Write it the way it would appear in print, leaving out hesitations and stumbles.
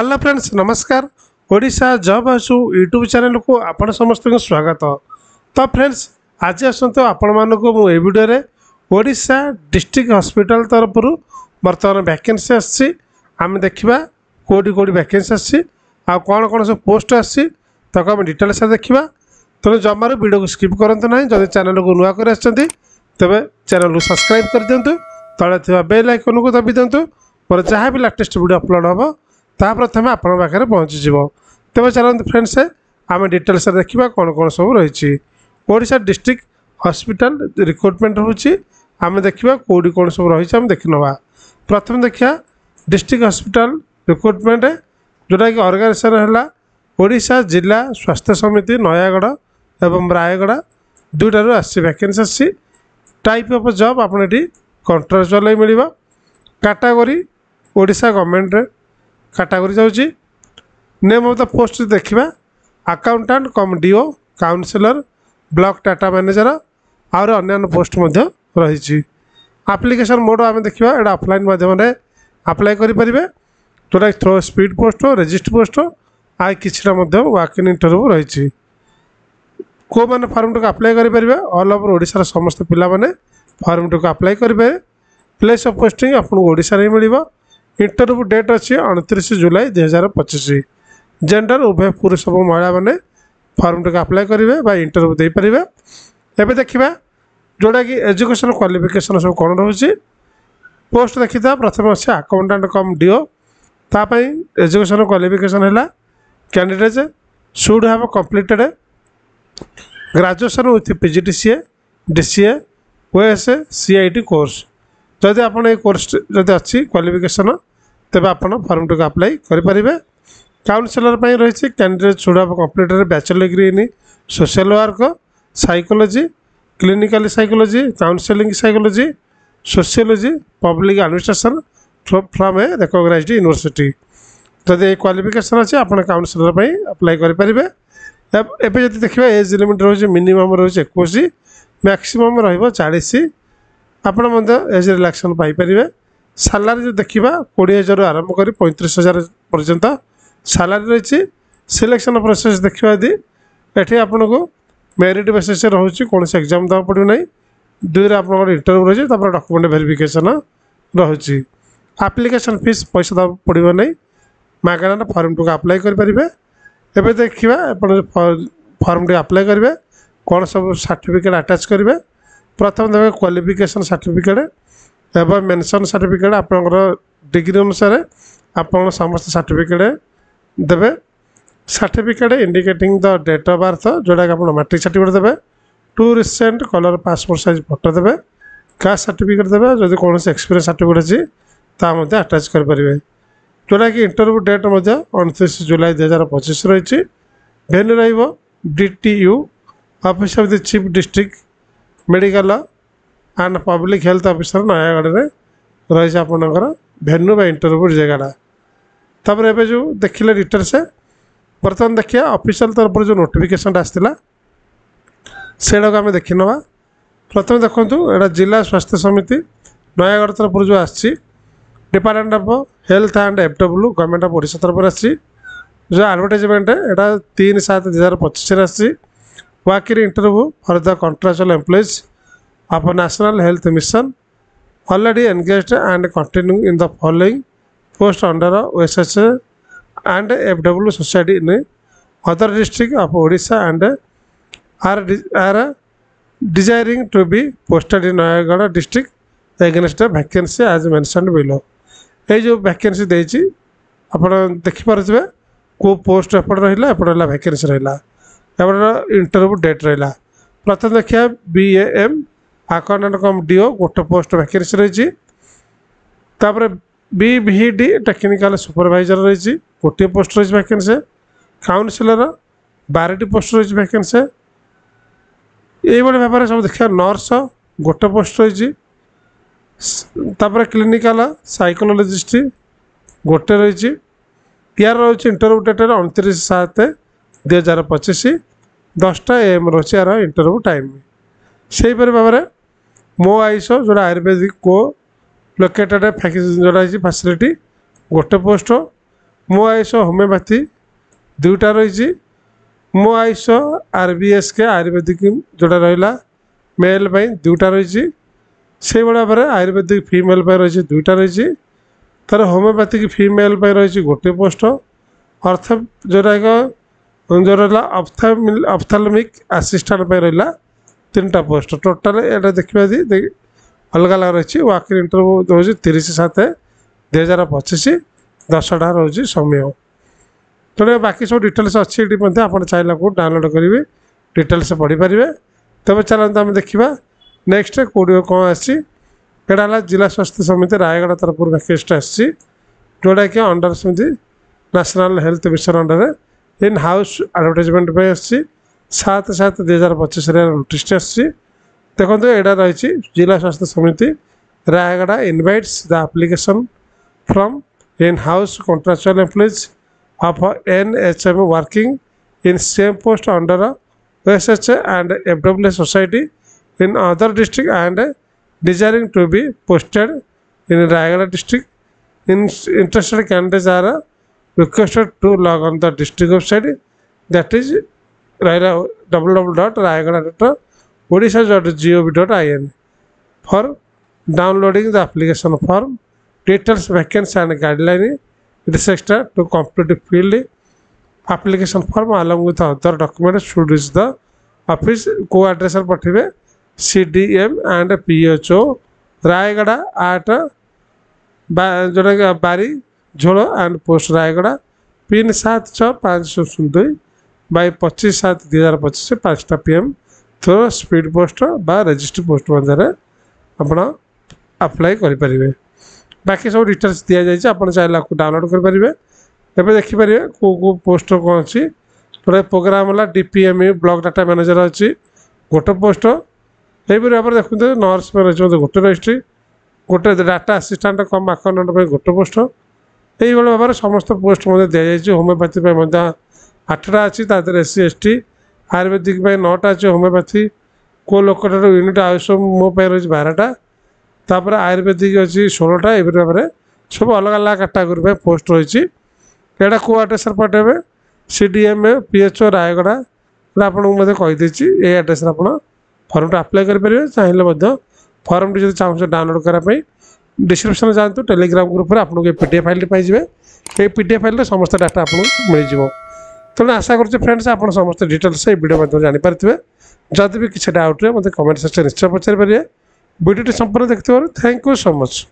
Hello friends नमस्कार। Odisha job house YouTube channel को आपण समस्त को स्वागत। तो फ्रेंड्स आज आसतु आपण मानक मुझे वीडियो रे ओडिशा डिस्ट्रिक्ट हॉस्पिटल तरफ बर्तमान वैकेंसी आसी आम देखा कौटी कौटी वैकेंसी आसी कौन कौन सब पोस्ट आसी आम डिटेल्स देखा। तेणु जमार वीडियो को स्किप करते ना जब चैनल को नुआ कर तेज चैनल को सब्सक्राइब कर दिंतु तले थी बेल आइकन को दबी दिंतु और जहाँ भी लेटेस्ट वीडियो अपलोड हम ता प्रथम आपण पाखे पहुँचीज। तेज चलते फ्रेंड्स आम डिटेल्स देखा कौन कौन सब रही Odisha district hospital recruitment home देखा कौटी कौन सब रही देख ना। प्रथम देखा डिस्ट्रिक्ट हॉस्पिटल रिक्रुटमेंट जोटा कि ऑर्गेनाइजेशन है ओडिशा जिला स्वास्थ्य समिति नयागढ़ एवं रायगढ़ दुईटार आसी वैकेंसी आसी। टाइप ऑफ जॉब आपन ये कॉन्ट्राक्चुअल मिल कैटेगरी ओडिशा गवर्नमेंट कैटेगरी जाऊँगी। नेम ऑफ द पोस्ट देखा accountant cum DO counsellor block data manager और अन्य पोस्ट रही। एप्लिकेशन मोड आम देखा यहाँ ऑफलाइन माध्यम अप्लाई करेंगे जोटा through speed post register post आई किसी वाक इन इंटरव्यू रही। को मैंने फॉर्म टी अप्लाई करेंगे ऑल ओवर ओडिशा समस्त पिला माने फॉर्म टी अप्लाई करेंगे। प्लेस ऑफ पोस्टिंग आपको ओडिशा ही मिल। इंटरव्यू डेट अच्छी 29 जुलाई 2025। जेंडर उभय पुरुष और महिला मैंने फॉर्म टी अप्लाई करेंगे इंटरव्यू दे पारे। एवं देखा जोटा कि एजुकेशन क्वालिफिकेशन सब कौन रोचे पोस्ट देखी था। प्रथम अच्छे अकाउंटेंट कम डीओ तापाई एजुकेशन क्वालिफिकेशन है candidate should have completed graduation with PGDCA DCA OSA CIT course. जदि आप कोर्स जदि अच्छी क्वालिफिकेशन तेज आप फॉर्म टी अप्लाई करेंगे। काउंसिलर रही candidate should have completed bachelor degree in social work psychology clinical psychology counselling psychology sociology public administration from a recognised university. जदि क्वालिफिकेशन अच्छे आप काउंसिलर अप्लाई करेंगे। एवं जब देखिए एज लिमिट रही मिनिमम रही 21 मैक्सिमम रही आपण एज रिलैक्शन पाइपर। सालारी जो देखा 20,000 आरंभ कर 35,000 पर्यंत सालारी रही। सिलेक्शन प्रोसेस देखा यदि ये आपन को मेरिट बेसिस रोचे कौन से एग्जाम देवा पड़ो ना। दुईरे आप इंटरव्यू रही डॉक्यूमेंट वेरिफिकेशन रही। एप्लिकेशन फीस पैसा देवा पड़ो ना मागणार फॉर्म टी अप्लाई करेंगे। एवं देखा फॉर्म टी अप्लाई करेंगे कौन सब सर्टिफिकेट अटैच करेंगे। प्रथम देखे क्वालिफिकेशन सर्टिफिकेट एवं मेंशन सर्टिफिकेट आपंकर डिग्री अनुसार आप समस्त सर्टिफिकेट देवे। Certificate indicating the date of birth जोटा कि आप मैट्रिक सर्टिफिकेट देवे। Two recent colour passport size photo देवे। कास्ट सर्टिफिकेट देवे। जब कौन से एक्सपीरियंस सर्टिफिकेट अच्छी ताकि अटैच करेंगे। जोटा कि इंटरव्यू डेट 29 जुलाई 2025 रही। Venue RDTU office of the chief district medical and public health officer Nayagarh में रही आपंकर भेन्यू बा इंटरव्यू जगह। तापर एवं जो देखिले डिटेल्स बर्तमान देखिए ऑफिशियल तरफ जो नोटिफिकेशन आसाला से आम देखी ना। प्रथम देखूँ यहाँ जिला स्वास्थ्य समिति नयागढ़ तरफ जो आसी department of health and FW government of Odisha तरफ आसी जो एडवर्टाइजमेंट यहाँ 3/7/2025 आसी। Walk in interview for the contractual employees of national health mission already engaged and continuing in the following post under OSSA and FW society in other district of Odisha and are desiring to be posted in Nayagarh district against vacancy as mentioned below. ये जो vacancy देती आप देखिपे को post एपट रहा एपट रहा vacancy रहा एपट interview date रहा। प्रथम देखिए BAM अकाउंटेंट कम डीओ गोटे पोस्ट वैकेंसी रही। BVD टेक्निकल सुपरवाइजर रही गोटे पोस्ट रही वैकेंसी। काउंसिलर 12टी पोस्ट रही वैकेंसी। ये भाव में सब देखिए नर्स गोटे पोस्ट रही। क्लिनिकल साइकोलॉजिस्ट गोटे रही। यार रही इंटरव्यू डेट 29/7/2025 10टा AM रही यार इंटरव्यू टाइम। से भाव में मो आईसो जो आयुर्वेदिक को लोकेटेड जोड़ा फैसिलिटी गोटे पोस्ट ମୋ ଆୟୁଷ ହୋମିଓପାଥି दुईटा रही मो आयुष RBSK आयुर्वेदिक जोड़ा रहा मेल दुईटा रही से भाव में आयुर्वेदिक फीमेल रही दुईटा रही तर होमिओपैथिक फीमेल रही गोटे पोस्ट अर्थ जोरा जो रहा ऑप्थेल्मिक असिस्टेंट रहा 3टा पोस्ट टोटाल यहाँ देखा अलग अलग रही वाक इंटरव्यू रोज 30/7/2025 10टा रोज समय तेणु बाकी सब डिटेल्स अच्छी आप चाहिए को डाउनलोड करेंगे डिटेल्स पढ़ी पारे तब चलते आम देखा नेक्स्ट कौटी कौन आसा जिला स्वास्थ्य समिति रायगढ़ तरफ वैकेंसी आसी जोटा कि अंडर समिति national health mission under in house advertisement आसी 7/7/2025 नोटिस आसी देखो यहाँ रही जिला स्वास्थ्य समिति Raigarh invites the application from in house contractual employees of NHM working in same post under OSH and FWS society in other district and desiring to be posted in Rayagada district. Interested candidates are requested to log on the district website, that is www.rayagada.odisha.gov.in for downloading the application form, details, vacancy and guideline. It is extra to complete field application form along with other documents should reach the office को address पर पठिबे CDM and PHO Rayagada at जोड़ा बारी झोल and post Rayagada pin 76502 by 25/7/2025 5टा PM through speed post बा registry post मध्य आप apply करें बाकी सब डिटेल्स दि जाए आप चाहिए आपको डाउनलोड करेंगे एवं देखिपारे कौ पोस्ट कौन अच्छी गोटे प्रोग्राम है DPME ब्लॉक डाटा मैनेजर अच्छी गोटे पोस्ट यही भाव में देखते नर्स मैनेजमेंट गोटे रजिस्ट्री गोटे डाटा असिस्टेंट कम अकाउंटेंट गोटे पोस्ट यही भाव में समस्त पोस्ट दि जाए होमिओपैथी 8टा अच्छी तरह SC ST आयुर्वेदिक 9टा अच्छी होमिओपैथी को लोकटार यूनिट आयुष मो रही 12टा तापर आयुर्वेदिक अच्छी 16टा ये भाव में सब अलग अलग कैटेगोरी पोस्ट रही यहाँ को आड्रेस पठेबे CDM PHO रायगड़ा आपको कहीदे ये आड्रेस आप फर्म अप्लाई करेंगे चाहिए फर्म जो चाहूँ डाउनलोड करने डिस्क्रिप्शन जातु टेलीग्राम ग्रुप आपको ये PDF फाइल पाइबे ये PDF फाइल समस्त डाटा आपको मिल जाए तेणु आशा करुँच फ्रेंड्स आप समस्त डिटेल्स ये वीडियो मध्य जानीपारे जदि भी किसी डाउट है मतलब कमेंट सेक्शन निश्चय पचारि पारे वीडियो संपूर्ण देखते थैंक यू सो मच।